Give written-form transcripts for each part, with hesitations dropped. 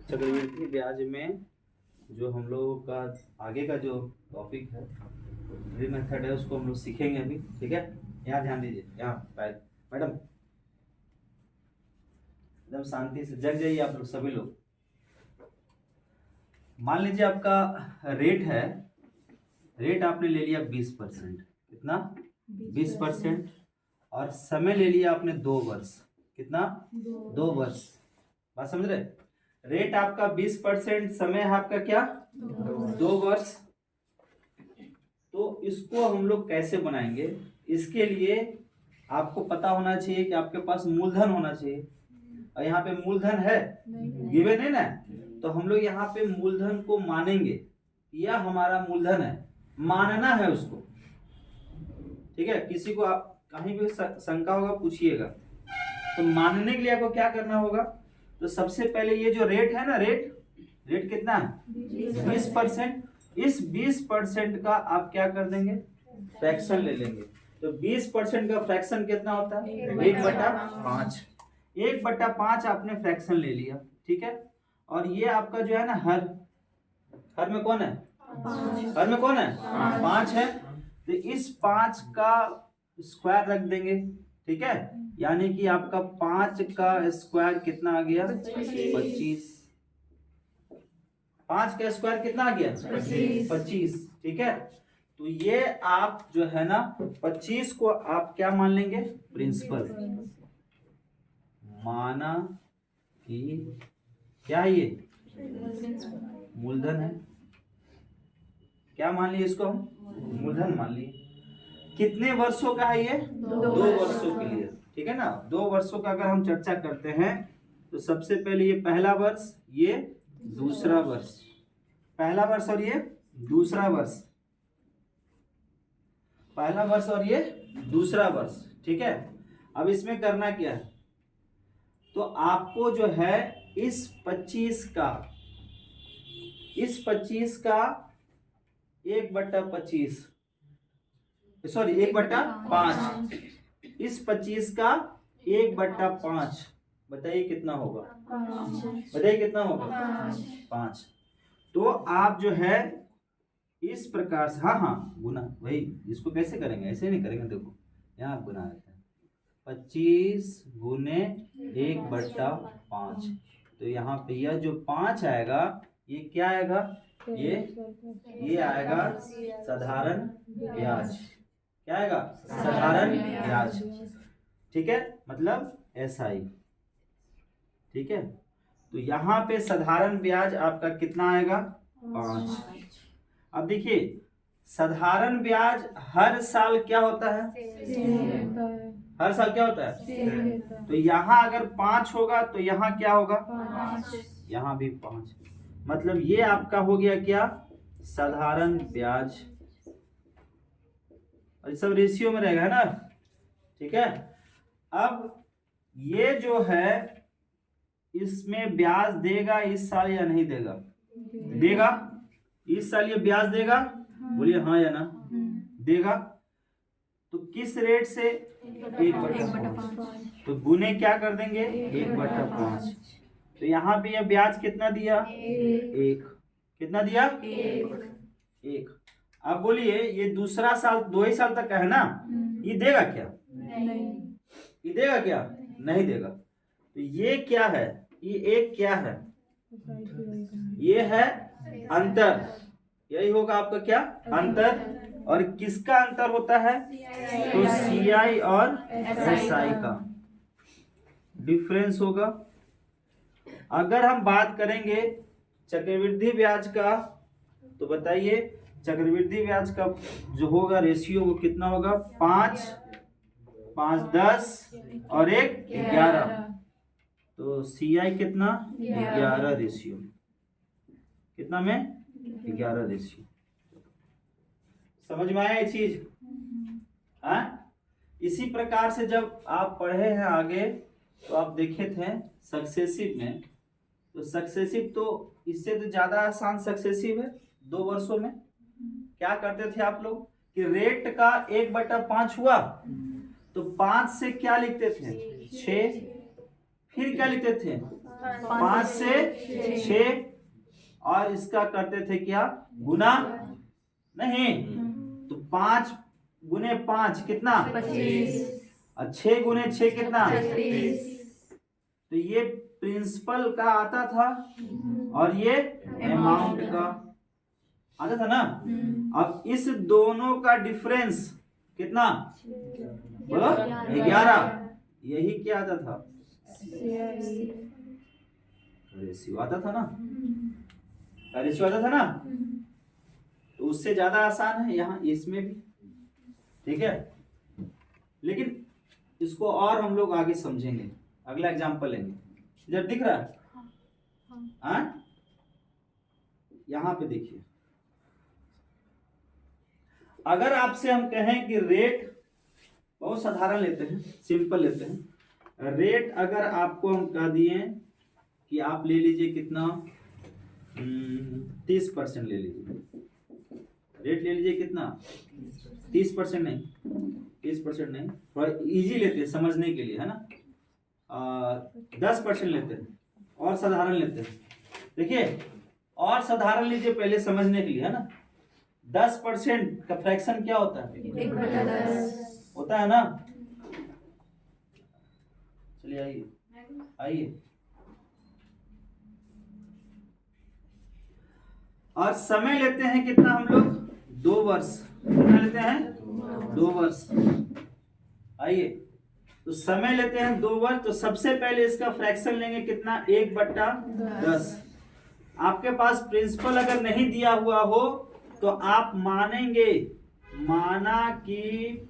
चक्रवृद्धि ब्याज में जो हम लोगों का आगे का जो टॉपिक है ड्रिल मेथड है उसको हम लोग सीखेंगे अभी। ठीक है, यहाँ ध्यान दीजिए। यहाँ मैडम एकदम शांति से जग जाइए आप लोग सभी लोग। मान लीजिए आपका रेट है, रेट आपने ले लिया 20%। कितना? 20%। और समय ले लिया आपने 2 वर्ष। कितना? 2 वर्ष। बात समझ रहे? रेट आपका 20%, समय है आपका क्या? 2 वर्ष। तो इसको हम लोग कैसे बनाएंगे? इसके लिए आपको पता होना चाहिए कि आपके पास मूलधन होना चाहिए। और यहाँ पे मूलधन है गिवन है ना, तो हम लोग यहाँ पे मूलधन को मानेंगे। यह हमारा मूलधन है, मानना है उसको। ठीक है, किसी को आप कहीं भी शंका होगा पूछिएगा। तो मानने के लिए आपको क्या करना होगा? तो सबसे पहले ये जो रेट है ना, रेट कितना है? 20%। इस 20% का आप क्या कर देंगे? फ्रैक्शन ले लेंगे। तो 20% का फ्रैक्शन कितना होता है? 1/5। 1/5 आपने फ्रैक्शन ले लिया। ठीक है, और ये आपका जो है ना हर में कौन है? हर में कौन है? 5 है। तो इस 5 का स्क्वायर रख देंगे। ठीक है, यानी कि आपका 5 का स्क्वायर कितना आ गया? 25। 5 का स्क्वायर कितना आ गया? 25। ठीक है, तो ये आप जो है ना 25 को आप क्या मान लेंगे? प्रिंसिपल। माना कि क्या है ये? मूलधन है। क्या मान लिए इसको हम? मूलधन मान लिए। कितने वर्षों का है ये? 2 वर्षों के लिए। ठीक है ना, 2 वर्षों का अगर हम चर्चा करते हैं तो सबसे पहले ये पहला वर्ष, ये दूसरा वर्ष। पहला वर्ष और ये दूसरा वर्ष। पहला वर्ष और ये दूसरा वर्ष। ठीक है, अब इसमें करना क्या है? तो आपको जो है इस 25 का 1/25 सॉरी 1/5। इस 25 का 1/5 बताइए कितना होगा? बताइए कितना होगा? 5। तो आप जो है इस प्रकार से, हाँ गुना, वही इसको कैसे करेंगे? ऐसे नहीं करेंगे। देखो यहाँ गुना देते हैं, 25 गुने 1/5। तो यहाँ पे यह जो 5 आएगा ये क्या आएगा? ये आएगा साधारण ब्याज। क्या आएगा? साधारण ब्याज। ठीक है, मतलब SI। ठीक है, तो यहाँ पे साधारण ब्याज आपका कितना आएगा? 5। अब देखिए साधारण ब्याज हर साल क्या होता है? हर साल क्या होता है? तो यहाँ अगर 5 होगा तो यहाँ क्या होगा? यहाँ भी 5। मतलब ये आपका हो गया क्या? साधारण ब्याज। और सब रेशियो में रहेगा, है ना? ठीक है, अब ये जो है इसमें ब्याज देगा इस साल या नहीं देगा? देगा। इस साल ये ब्याज देगा? बोलिए हाँ या ना? देगा। तो किस रेट से? 1/5। तो गुने क्या कर देंगे? 1/5। तो यहाँ पे यह ब्याज कितना दिया? 1। कितना दिया? 1। अब बोलिए ये दूसरा साल 2 ही साल तक का है ना, ये देगा क्या? ये देगा क्या? नहीं देगा। तो ये क्या है? ये एक क्या है? ये है अंतर। यही होगा आपका क्या? अंतर। और किसका अंतर होता है? तो CI और SI का डिफरेंस होगा। अगर हम बात करेंगे चक्रवृद्धि ब्याज का, तो बताइए चक्रवृद्धि ब्याज का जो होगा रेशियो वो कितना होगा? 5, 5 10 और 1 11। तो CI कितना? 11 रेशियो। कितना में? 11 रेशियो। समझ में आया ये चीज? हाँ, इसी प्रकार से जब आप पढ़े हैं आगे तो आप देखे थे सक्सेसिव में, तो सक्सेसिव तो इससे तो ज्यादा आसान सक्सेसिव है। 2 वर्षों में क्या करते थे आप लोग कि रेट का 1/5 हुआ तो 5 से क्या लिखते थे? 6। फिर क्या लिखते थे? 5 से 6, और इसका करते थे क्या, गुना, नहीं तो 5 गुने 5 कितना, 25, और 6 गुने 6 कितना, 36, तो ये प्रिंसिपल का आता था और ये अमाउंट का आता था ना। अब इस दोनों का डिफरेंस कितना, बोलो, 11, यही क्या आता था, रेशियो आता था ना, रेशियो आता था ना। तो उससे ज्यादा आसान है यहाँ इसमें भी, ठीक है। लेकिन इसको और हम लोग आगे समझेंगे, अगला एग्जांपल लेंगे। जब दिख रहा है हाँ, यहाँ पे देखिए, अगर आपसे हम कहें कि रेट, बहुत साधारण लेते हैं, सिंपल लेते हैं, रेट अगर आपको हम कह दिए कि आप ले लीजिए कितना, 30% ले लीजिए, रेट ले लीजिए कितना, 30% नहीं, 30% नहीं, थोड़ा इजी लेते हैं समझने के लिए, है ना, 10% लेते हैं, और साधारण लेते हैं। देखिए, और साधारण लीजिए पहले समझने के लिए, है ना। 10% का फ्रैक्शन क्या होता है, 1/10 होता है ना। चलिए आइए आइए, और समय लेते हैं कितना हम लोग, 2 वर्ष, कितना लेते हैं, 2 वर्ष। आइए, तो समय लेते हैं 2 वर्ष, तो सबसे पहले इसका फ्रैक्शन लेंगे कितना, 1/10। आपके पास प्रिंसिपल अगर नहीं दिया हुआ हो तो आप मानेंगे, माना कि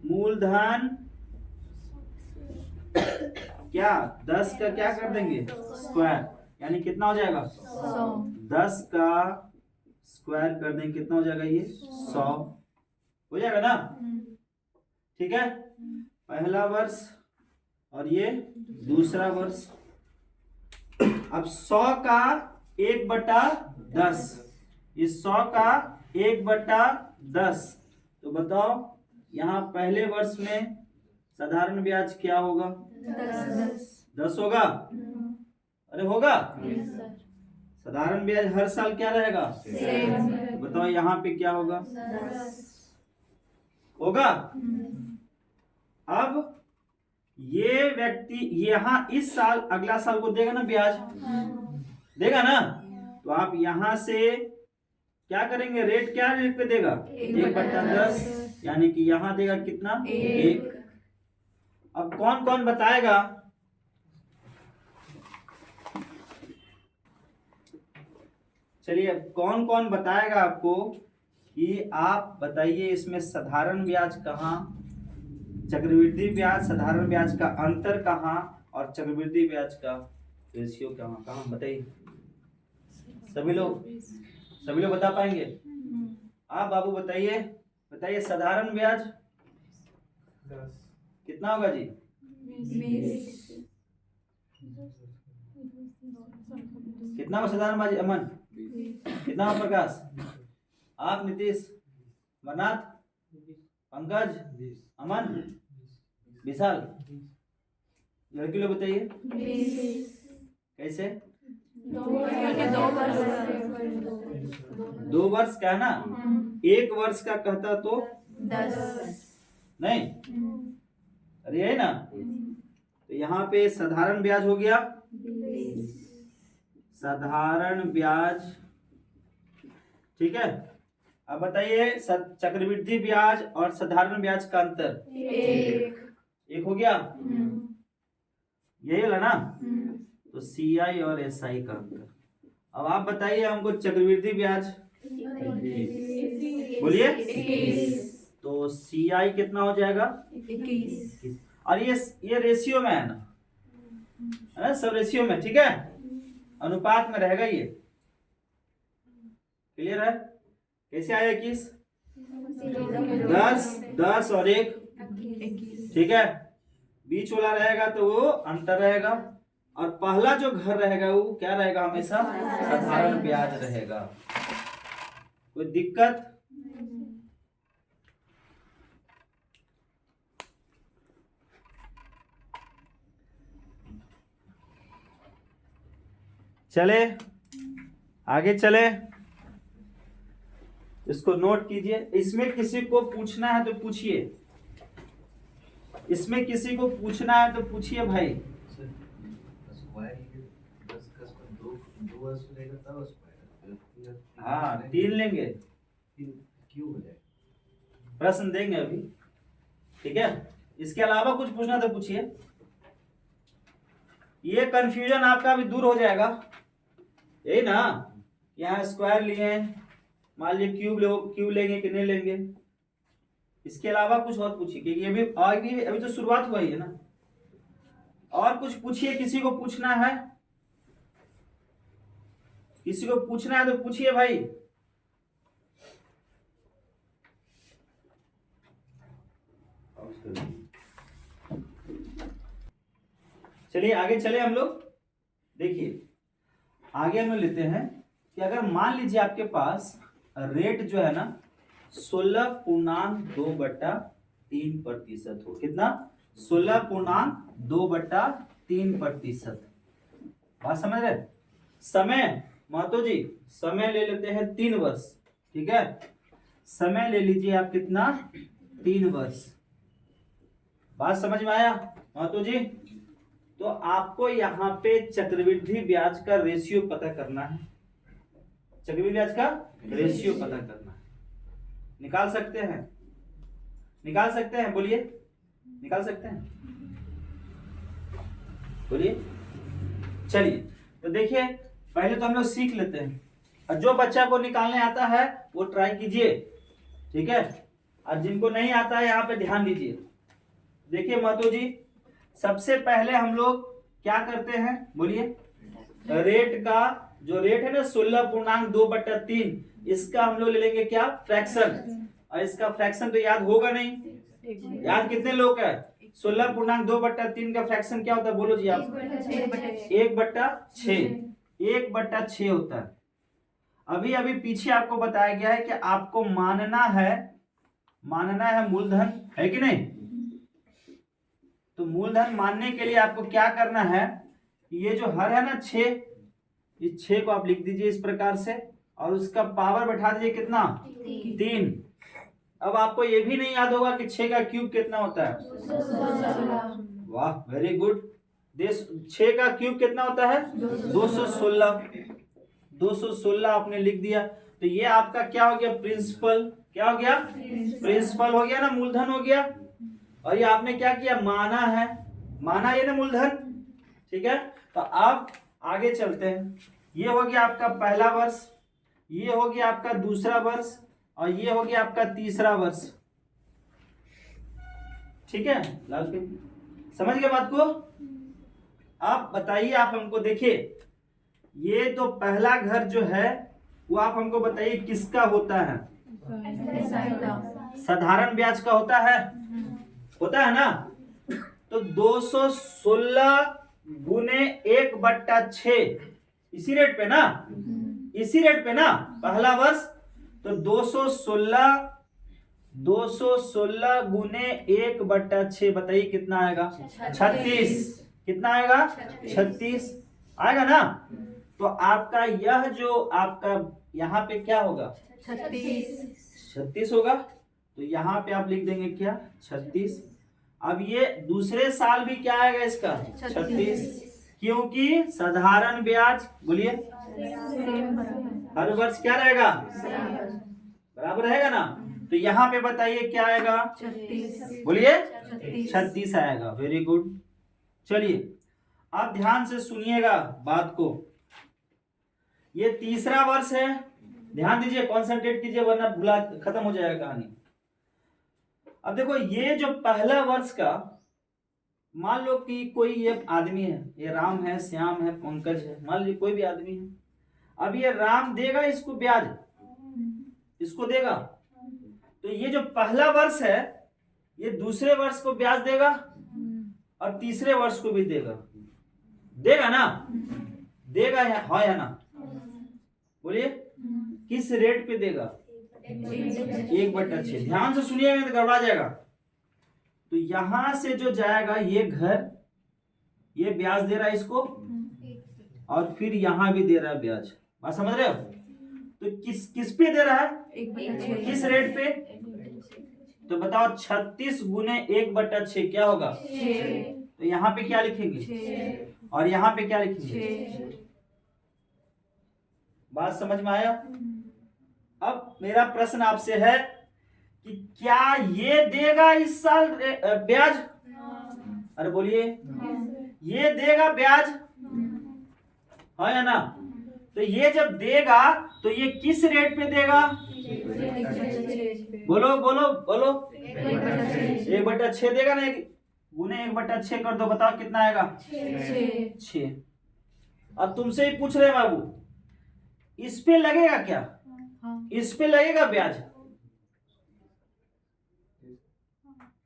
मूलधन क्या 10 का क्या कर देंगे, स्क्वायर, यानी कितना हो जाएगा, 100, 10 का स्क्वायर कर देंगे, कितना हो जाएगा ये, 100 हो जाएगा ना। ठीक है, पहला वर्ष और ये दूसरा वर्ष। अब 100 का 1/10, इस 100 का 1/10, तो बताओ यहाँ पहले वर्ष में साधारण ब्याज क्या होगा, 10 होगा, अरे होगा, साधारण ब्याज हर साल क्या रहेगा, तो बताओ यहाँ पे क्या होगा, होगा। अब ये व्यक्ति यहाँ इस साल अगला साल को देगा ना ब्याज, देगा ना, तो आप यहां से क्या करेंगे, रेट क्या रेट पे देगा, 1/10, यानी कि यहां देगा कितना, 1। अब कौन कौन बताएगा, चलिए कौन कौन बताएगा आपको कि आप बताइए इसमें साधारण ब्याज कहाँ, चक्रवृद्धि ब्याज, साधारण ब्याज का अंतर कहाँ, और चक्रवृद्धि ब्याज का रेशियो कहाँ कहाँ, बताइए सभी लोग बता पाएंगे। आप बाबू बताइए, बताइए साधारण ब्याज 10 कितना होगा जी, 20, कितना होगा साधारण ब्याज, अमन कितना होगा, प्रकाश, आप, नीतीश, मरनाथ, पंकज, अमन, विशाल, लड़की लोग बताइए 20, कैसे, 2 वर्ष का है ना, 1 वर्ष का कहता तो 10, नहीं, अरे है ना, तो यहाँ पे साधारण ब्याज हो गया, साधारण ब्याज, ठीक है। अब बताइए चक्रवृद्धि ब्याज और साधारण ब्याज का अंतर, 1 हो गया, यही वाला ना, तो CI और SI का अंतर। अब आप बताइए हमको चक्रवृद्धि ब्याज, बोलिए, 21, तो CI कितना हो जाएगा, 21, और ये रेशियो में है ना, सब रेशियो में, ठीक है, अनुपात में रहेगा ये, क्लियर है। कैसे आया 21, 10 और 1, 21, ठीक है, बीच वाला रहेगा तो वो अंतर रहेगा, और पहला जो घर रहेगा वो क्या रहेगा, हमेशा साधारण ब्याज रहेगा। कोई दिक्कत, चले आगे चले, इसको नोट कीजिए। इसमें किसी को पूछना है तो पूछिए, इसमें किसी को पूछना है तो पूछिए भाई। हाँ 3 लेंगे, प्रश्न देंगे अभी, ठीक है। इसके अलावा कुछ पूछना तो पूछिए, ये कंफ्यूजन आपका भी दूर हो जाएगा। यही ना, यहाँ स्क्वायर लिए, मान लीजिए क्यूब लेंगे कि नहीं लेंगे। इसके अलावा कुछ और पूछिए, क्योंकि ये भी आगे अभी तो शुरुआत हुआ ही है ना। और कुछ पूछिए, किसी को पूछना है, किसी को पूछना है तो पूछिए भाई। चलिए आगे चले हम लोग। देखिए आगे हम लेते हैं कि अगर मान लीजिए आपके पास रेट जो है ना 16.2/3% हो। कितना? 16.2/3%। बात समझ रहे? समय महतो जी, समय ले लेते हैं 3 वर्ष, ठीक है। समय ले लीजिए आप कितना? 3 वर्ष। बात समझ में आया महतो जी? तो आपको यहाँ पे चक्रवृद्धि ब्याज का रेशियो पता करना है। चक्रवृद्धि ब्याज का रेशियो पता करना है। निकाल सकते हैं? निकाल सकते हैं? बोलिए, निकाल सकते हैं? बोलिए। चलिए तो देखिए, पहले तो हम लोग सीख लेते हैं, और जो बच्चा को निकालने आता है वो ट्राई कीजिए, ठीक है। और जिनको नहीं आता है यहाँ पे ध्यान दीजिए। देखिए महतो जी, सबसे पहले हम लोग क्या करते हैं? बोलिए। रेट का जो रेट है ना 16.2/3, इसका हम लोग ले लेंगे क्या? फ्रैक्शन। और इसका फ्रैक्शन तो याद होगा नहीं, याद कितने लोग का है? 16.2/3 का फ्रैक्शन क्या होता है? बोलो जी आप। 1/6। 1/6 होता है। अभी अभी पीछे आपको बताया गया है कि आपको मानना है मूलधन, है कि नहीं? तो मूलधन मानने के लिए आपको क्या करना है? ये जो हर है ना 6, इस 6 को आप लिख दीजिए इस प्रकार से, और उसका पावर बैठा दीजिए कितना? 3। अब आपको ये भी नहीं याद होगा कि 6 का क्यूब कितना होता है? वाह, वेरी गुड। 6 का क्यूब कितना होता है? 216। 216 आपने लिख दिया। तो ये आपका क्या हो गया? प्रिंसिपल। क्या हो गया? प्रिंसिपल हो गया ना, मूलधन हो गया। और ये आपने क्या किया? माना है, माना ये ना मूलधन, ठीक है। तो अब आगे चलते हैं। ये हो गया आपका पहला वर्ष, ये हो गया आपका दूसरा वर्ष, और ये हो गया आपका तीसरा वर्ष, ठीक है। लाल पे समझ गए बात को? आप बताइए, आप हमको देखिए, ये तो पहला घर जो है वो आप हमको बताइए किसका होता है? साधारण ब्याज का होता है, होता है ना। तो 216 गुने 1/6, इसी रेट पे ना, इसी रेट पे ना पहला वर्ष। तो 216 गुने 1/6 बताइए कितना आएगा? 36। कितना आएगा? 36 आएगा ना। तो आपका यह जो आपका यहाँ पे क्या होगा? 36 होगा। तो यहाँ पे आप लिख देंगे क्या? 36। अब ये दूसरे साल भी क्या आएगा इसका? 36, क्योंकि साधारण ब्याज, बोलिए, हर वर्ष क्या रहेगा? बराबर रहेगा ना। तो यहाँ पे बताइए क्या आएगा? 36। बोलिए, 36 आएगा। Very good. चलिए आप ध्यान से सुनिएगा बात को। ये तीसरा वर्ष है, ध्यान दीजिए, कॉन्सेंट्रेट कीजिए, वरना भूला खत्म हो जाएगा कहानी। अब देखो, ये जो पहला वर्ष का, मान लो कि कोई ये आदमी है, ये राम है, श्याम है, पंकज है, मान लीजिए कोई भी आदमी है। अब ये राम देगा इसको ब्याज, इसको देगा। तो ये जो पहला वर्ष है ये दूसरे वर्ष को ब्याज देगा और तीसरे वर्ष को भी देगा। देगा ना? देगा या ना? बोलिए, किस रेट पे देगा? 1/6। ध्यान से सुनिएगा तो गड़बड़ा जाएगा। तो यहां से जो जाएगा ये घर, ये ब्याज दे रहा है इसको, और फिर यहाँ भी दे रहा है ब्याज। बात समझ रहे हो? तो किस किस पे दे रहा है, 1/6 किस रेट पे? तो बताओ 36 गुने 1/6 क्या होगा? 6 तो यहाँ पे क्या लिखेंगे 6 और यहाँ पे क्या लिखेंगे? 6। बात समझ में आया? अब मेरा प्रश्न आपसे है कि क्या ये देगा इस साल ब्याज? अरे बोलिए, ये देगा ब्याज? हाँ या ना? तो ये जब देगा तो ये किस रेट पे देगा? बोलो बोलो बोलो। 1/6 देगा ना, गुने 1/6 कर दो, बताओ कितना आएगा? 6। अब तुमसे ही पूछ रहे बाबू, इस पे लगेगा क्या? इस पे लगेगा ब्याज?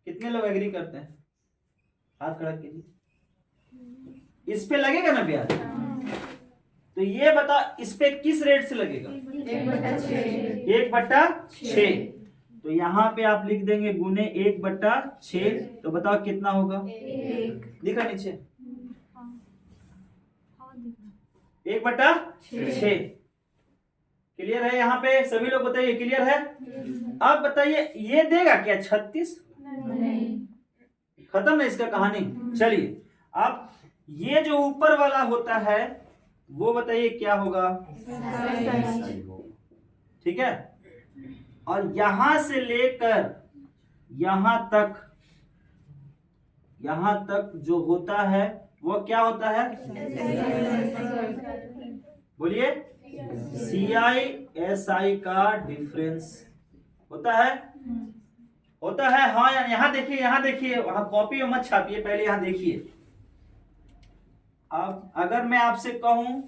कितने लोग एग्री करते हैं? हाथ खड़ा कीजिए। इस पे लगेगा ना ब्याज? तो ये बता, इस पे किस रेट से लगेगा? 1/6। तो यहाँ पे आप लिख देंगे गुने 1/6। तो बताओ कितना होगा? दिखा नीचे 1/6। क्लियर है? यहाँ पे सभी लोग बताइए क्लियर है? अब बताइए ये देगा क्या 36? खत्म है इसका कहानी। चलिए अब ये जो ऊपर वाला होता है वो बताइए क्या होगा? ठीक है। और यहां से लेकर यहां तक जो होता है वो क्या होता है? बोलिए, CI/SI का डिफरेंस होता है? होता है हाँ। यहाँ देखिए, यहाँ देखिए, वहां कॉपी में मत छापिए, पहले यहाँ देखिए। अब अगर मैं आपसे कहूं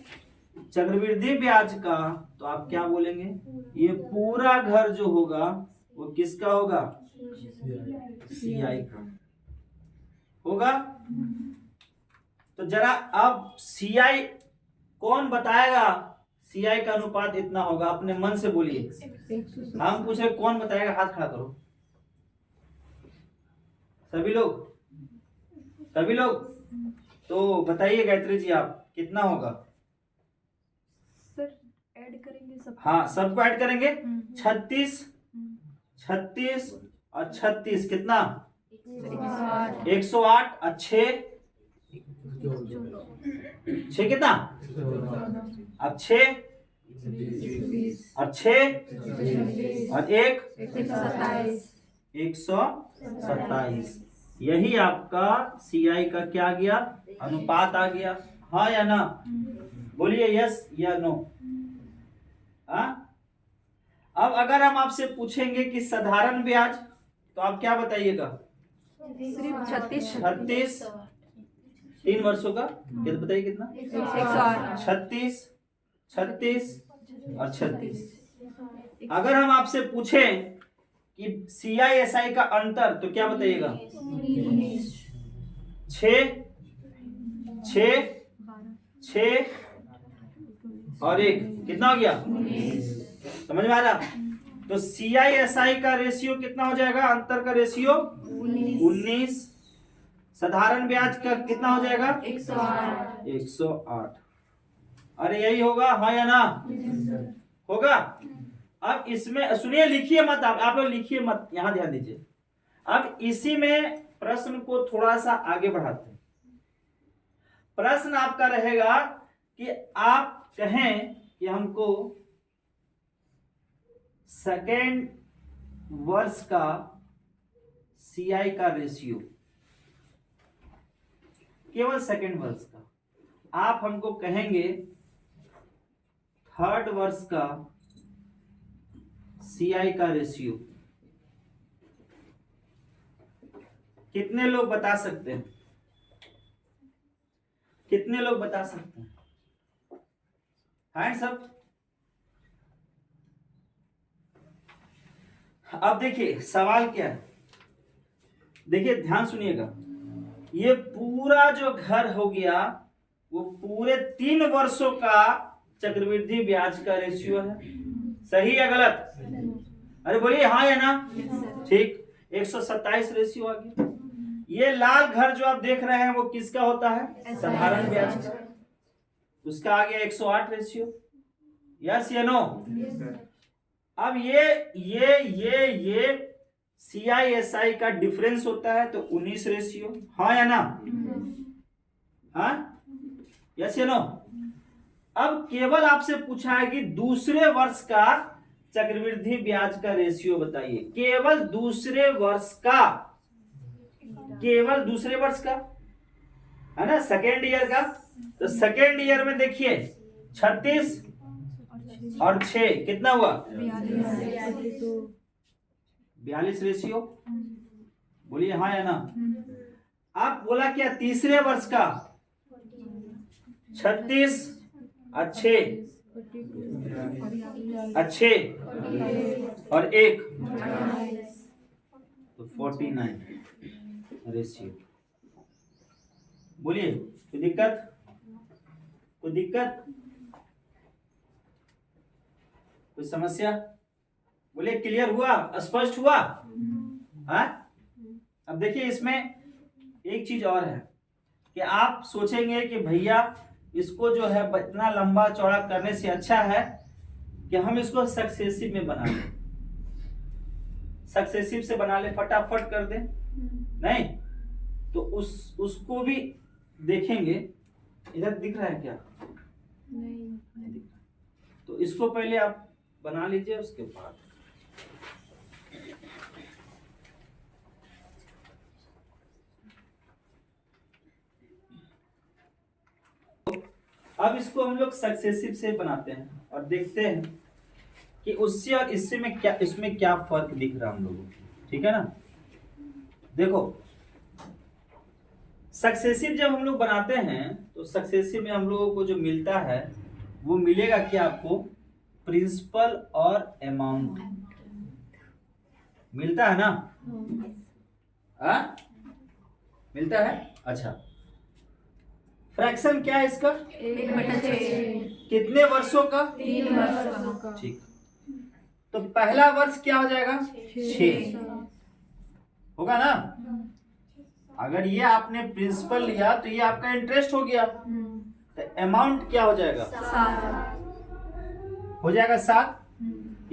चक्रवृद्धि ब्याज का, तो आप क्या बोलेंगे? ये पूरा घर जो होगा वो किसका होगा? CI का होगा। तो जरा अब CI कौन बताएगा? CI का अनुपात इतना होगा, अपने मन से बोलिए। हम पूछ रहे कौन बताएगा? हाथ खड़ा करो सभी लोग। तो बताइए गायत्री जी, आप कितना होगा? सर ऐड करेंगे सब? हाँ, सबको ऐड करेंगे। 36 और 36 कितना? 108 और 6 कितना? अब 6 और 6 और 127। यही आपका CI का क्या आ गया? अनुपात आ गया। हाँ या ना? बोलिए यस या नो। हाँ? अब अगर हम आपसे पूछेंगे कि साधारण ब्याज, तो आप क्या बताइएगा? सिर्फ 36 3 वर्षों का कितना बताइए? कितना? 108। 36 और 36। अगर हम आपसे पूछें कि CI/SI का अंतर, तो क्या बताइएगा? 6 और 1 कितना हो गया? समझ में आ रहा? तो CI/SI का रेशियो कितना हो जाएगा? अंतर का रेशियो 19। साधारण ब्याज का कितना हो जाएगा? 108। अरे यही होगा हाँ या ना? होगा। अब इसमें सुनिए, लिखिए मत, आप लोग लिखिए मत, यहां ध्यान दीजिए। अब इसी में प्रश्न को थोड़ा सा आगे बढ़ाते हैं। प्रश्न आपका रहेगा कि आप कहें कि हमको सेकेंड वर्ष का CI का रेशियो, केवल सेकेंड वर्ष का। आप हमको कहेंगे थर्ड वर्ष का CI का रेशियो। कितने लोग बता सकते हैं? कितने लोग बता सकते हैं? Hands up. अब देखिए सवाल क्या है, देखिए ध्यान सुनिएगा। ये पूरा जो घर हो गया वो पूरे 3 वर्षों का चक्रवृद्धि ब्याज का रेशियो है। सही या गलत? अरे बोलिए हाँ या ना? ठीक। 127 रेशियो आ गया। ये लाल घर जो आप देख रहे हैं वो किसका होता है? साधारण ब्याज का। उसका आ गया 108 रेशियो। यस या नो? Yes, sir. अब ये CISI का डिफरेंस होता है तो 19 रेशियो, हाँ या ना? हाँ, यस या नो? अब केवल आपसे पूछा है कि दूसरे वर्ष का चक्रवृद्धि ब्याज का रेशियो बताइए। केवल दूसरे वर्ष का, केवल दूसरे वर्ष का, है ना, सेकेंड ईयर का। तो सेकेंड ईयर में देखिए 36 और 6 कितना हुआ? 42 रेशियो। बोलिए हाँ या ना? आप बोला क्या तीसरे वर्ष का 36 और 6 अच्छे और 1 तो 49 रेशियो। बोलिए कोई दिक्कत? कोई दिक्कत? कोई समस्या? बोलिए क्लियर हुआ, स्पष्ट हुआ? हाँ? अब देखिए इसमें एक चीज और है कि आप सोचेंगे कि भैया इसको जो है इतना लंबा चौड़ा करने से अच्छा है कि हम इसको सक्सेसिव में बना लें, सक्सेसिव से बना ले, फटाफट कर दें। नहीं तो उसको भी देखेंगे। इधर दिख रहा है क्या? नहीं दिख रहा। तो इसको पहले आप बना लीजिए, उसके बाद अब इसको हम लोग सक्सेसिव से बनाते हैं और देखते हैं कि उससे और इससे में क्या, इसमें क्या फर्क दिख रहा है हम लोगों को। ठीक है ना? देखो सक्सेसिव जब हम लोग बनाते हैं तो सक्सेसिव में हम लोगों को जो मिलता है वो मिलेगा क्या आपको? प्रिंसिपल और अमाउंट मिलता है ना? मिलता है। अच्छा, फ्रैक्शन क्या है इसका? 1/6। कितने वर्षों का? 3 वर्षों का। ठीक। तो पहला वर्ष क्या हो जाएगा? 6 होगा ना? अगर ये आपने प्रिंसिपल लिया तो ये आपका इंटरेस्ट हो गया, तो अमाउंट क्या हो जाएगा? 7 हो जाएगा 7।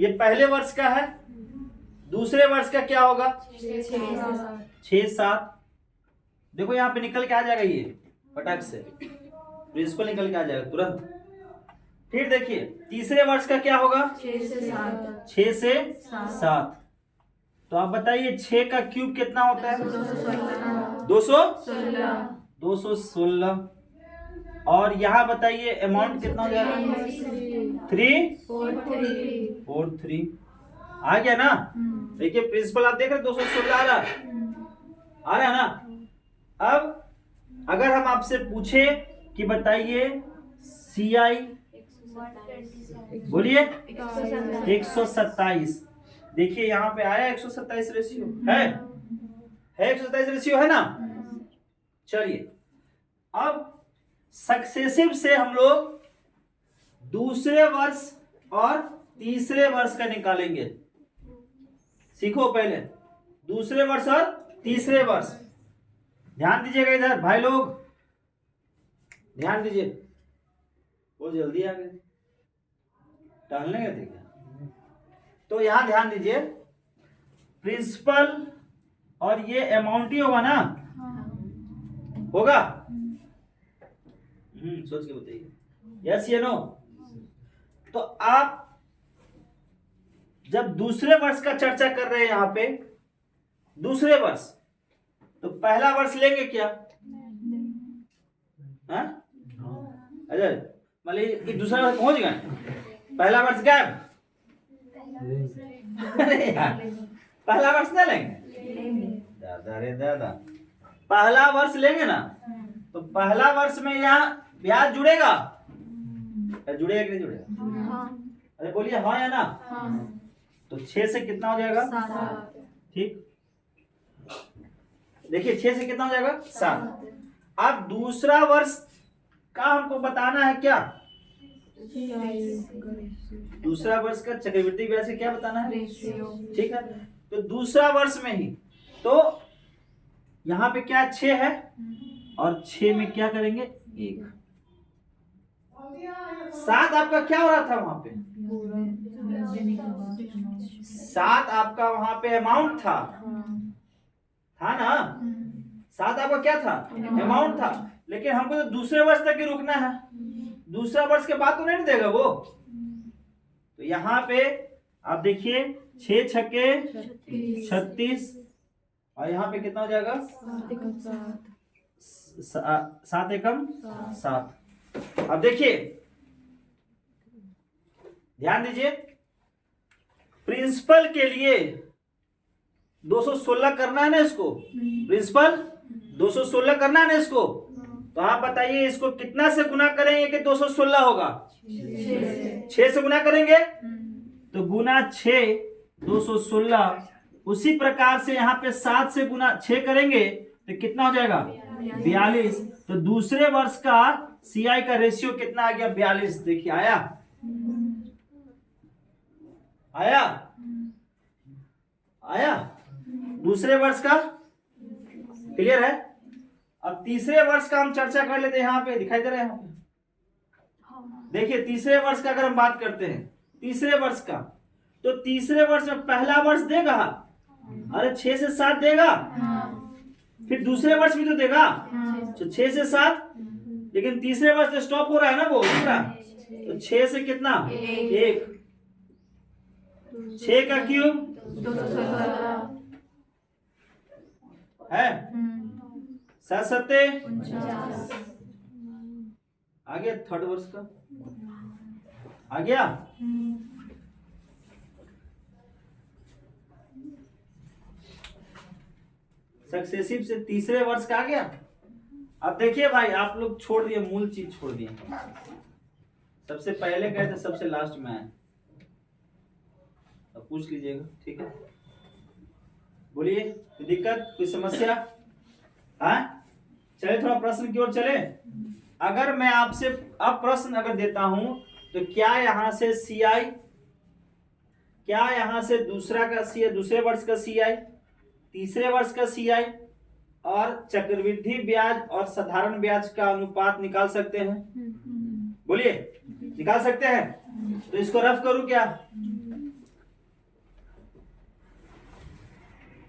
ये पहले वर्ष का है, दूसरे वर्ष का क्या होगा? 6-7। देखो यहाँ पे निकल के आ जाएगा, ये फटाक से प्रिंसिपल निकल के आ जाएगा तुरंत। फिर देखिए तीसरे वर्ष का क्या होगा? 6 से 7। तो आप बताइए 6 का क्यूब कितना होता है? 216। और यहाँ बताइए अमाउंट कितना हो जाएगा? 343 आ गया ना? देखिए प्रिंसिपल आप देख रहे 216 आ रहा है ना? अब अगर हम आपसे पूछे कि बताइए CI, बोलिए 127। देखिए यहाँ पे आया 127 रेशियो है 127 रेशियो है ना? चलिए अब सक्सेसिव से हम लोग दूसरे वर्ष और तीसरे वर्ष का निकालेंगे। सीखो पहले दूसरे वर्ष और तीसरे वर्ष। ध्यान दीजिएगा इधर भाई लोग, ध्यान दीजिए। बहुत जल्दी आ गए, टहलने गए थे क्या? तो यहां ध्यान दीजिए, प्रिंसिपल और ये अमाउंट ही होगा ना? होगा? सोच के बताइए, यस या नो? तो आप जब दूसरे वर्ष का चर्चा कर रहे हैं यहां पे, दूसरे वर्ष, तो पहला वर्ष लेंगे क्या? अच्छा मतलब दूसरा वर्ष पहुंच गए, पहला वर्ष गायब। अरे यार पहला वर्ष ना लेंगे? दादा रे दादा, पहला वर्ष लेंगे ना? तो पहला वर्ष में यहाँ ब्याज जुड़ेगा? जुड़ेगा कि नहीं जुड़ेगा? अरे बोलिए हाँ या ना? तो 6 से कितना हो जाएगा? 7। ठीक, देखिए 6 से कितना हो जाएगा? 7। अब दूसरा वर्ष का हमको बताना है क्या? दूसरा वर्ष का चक्रवृद्धि ब्याज से क्या बताना है? ठीक है, तो दूसरा वर्ष में ही तो यहाँ पे क्या 6 है और 6 में क्या करेंगे? 1। 7 आपका क्या हो रहा था वहां पे? 7 आपका वहां पे अमाउंट था ना? 7 आपका क्या था? अमाउंट था। लेकिन हमको तो दूसरे वर्ष तक ही रुकना है, दूसरा वर्ष के बाद तो नहीं देगा वो। तो यहाँ पे आप देखिए 6 छक्के 36 और यहाँ पे कितना हो जाएगा? 7 एकम 7। अब देखिए ध्यान दीजिए, प्रिंसिपल के लिए 216 करना है ना इसको, प्रिंसिपल 216 करना है ना इसको। तो आप बताइए इसको कितना से गुना करेंगे कि 216 होगा? 6 से गुना करेंगे, तो गुना 6 216। उसी प्रकार से यहाँ पे 7 से गुना 6 करेंगे तो कितना हो जाएगा? 42। तो दूसरे वर्ष का सीआई का रेशियो कितना आ गया? 42। देखिए आया, आया, आया दूसरे वर्ष का। क्लियर है? अब तीसरे वर्ष का हम चर्चा कर लेते हैं। यहाँ पे दिखाई दे रहा है, यहाँ पे देखिए तीसरे वर्ष का अगर हम बात करते हैं, तीसरे वर्ष का, तो तीसरे वर्ष में पहला वर्ष देगा, अरे 6 से 7 देगा, फिर दूसरे वर्ष भी तो देगा, तो 6 से 7, लेकिन तीसरे वर्ष से स्टॉप हो रहा है ना वो दूसरा, तो 6 से कितना? 1, 6 का क्यूब 216 है, 7 सत्ते आ गया। थर्ड वर्ष का आ गया। सक्सेसिव से तीसरे वर्ष का आ गया। अब देखिए भाई, आप लोग छोड़ दिए, मूल चीज छोड़ दिए, सबसे पहले गए थे, सबसे लास्ट में आए। अब पूछ लीजिएगा, ठीक है? बोलिए, कोई दिक्कत, कोई समस्या? हाँ, चले थोड़ा प्रश्न की ओर चले। अगर मैं आपसे अब प्रश्न अगर देता हूं, तो क्या यहां से सीआई, क्या यहां से दूसरा का सीआई, दूसरे वर्ष का सीआई, तीसरे वर्ष का सीआई और चक्रवृद्धि ब्याज और साधारण ब्याज का अनुपात निकाल सकते हैं? बोलिए, निकाल सकते हैं? तो इसको रफ करूं क्या?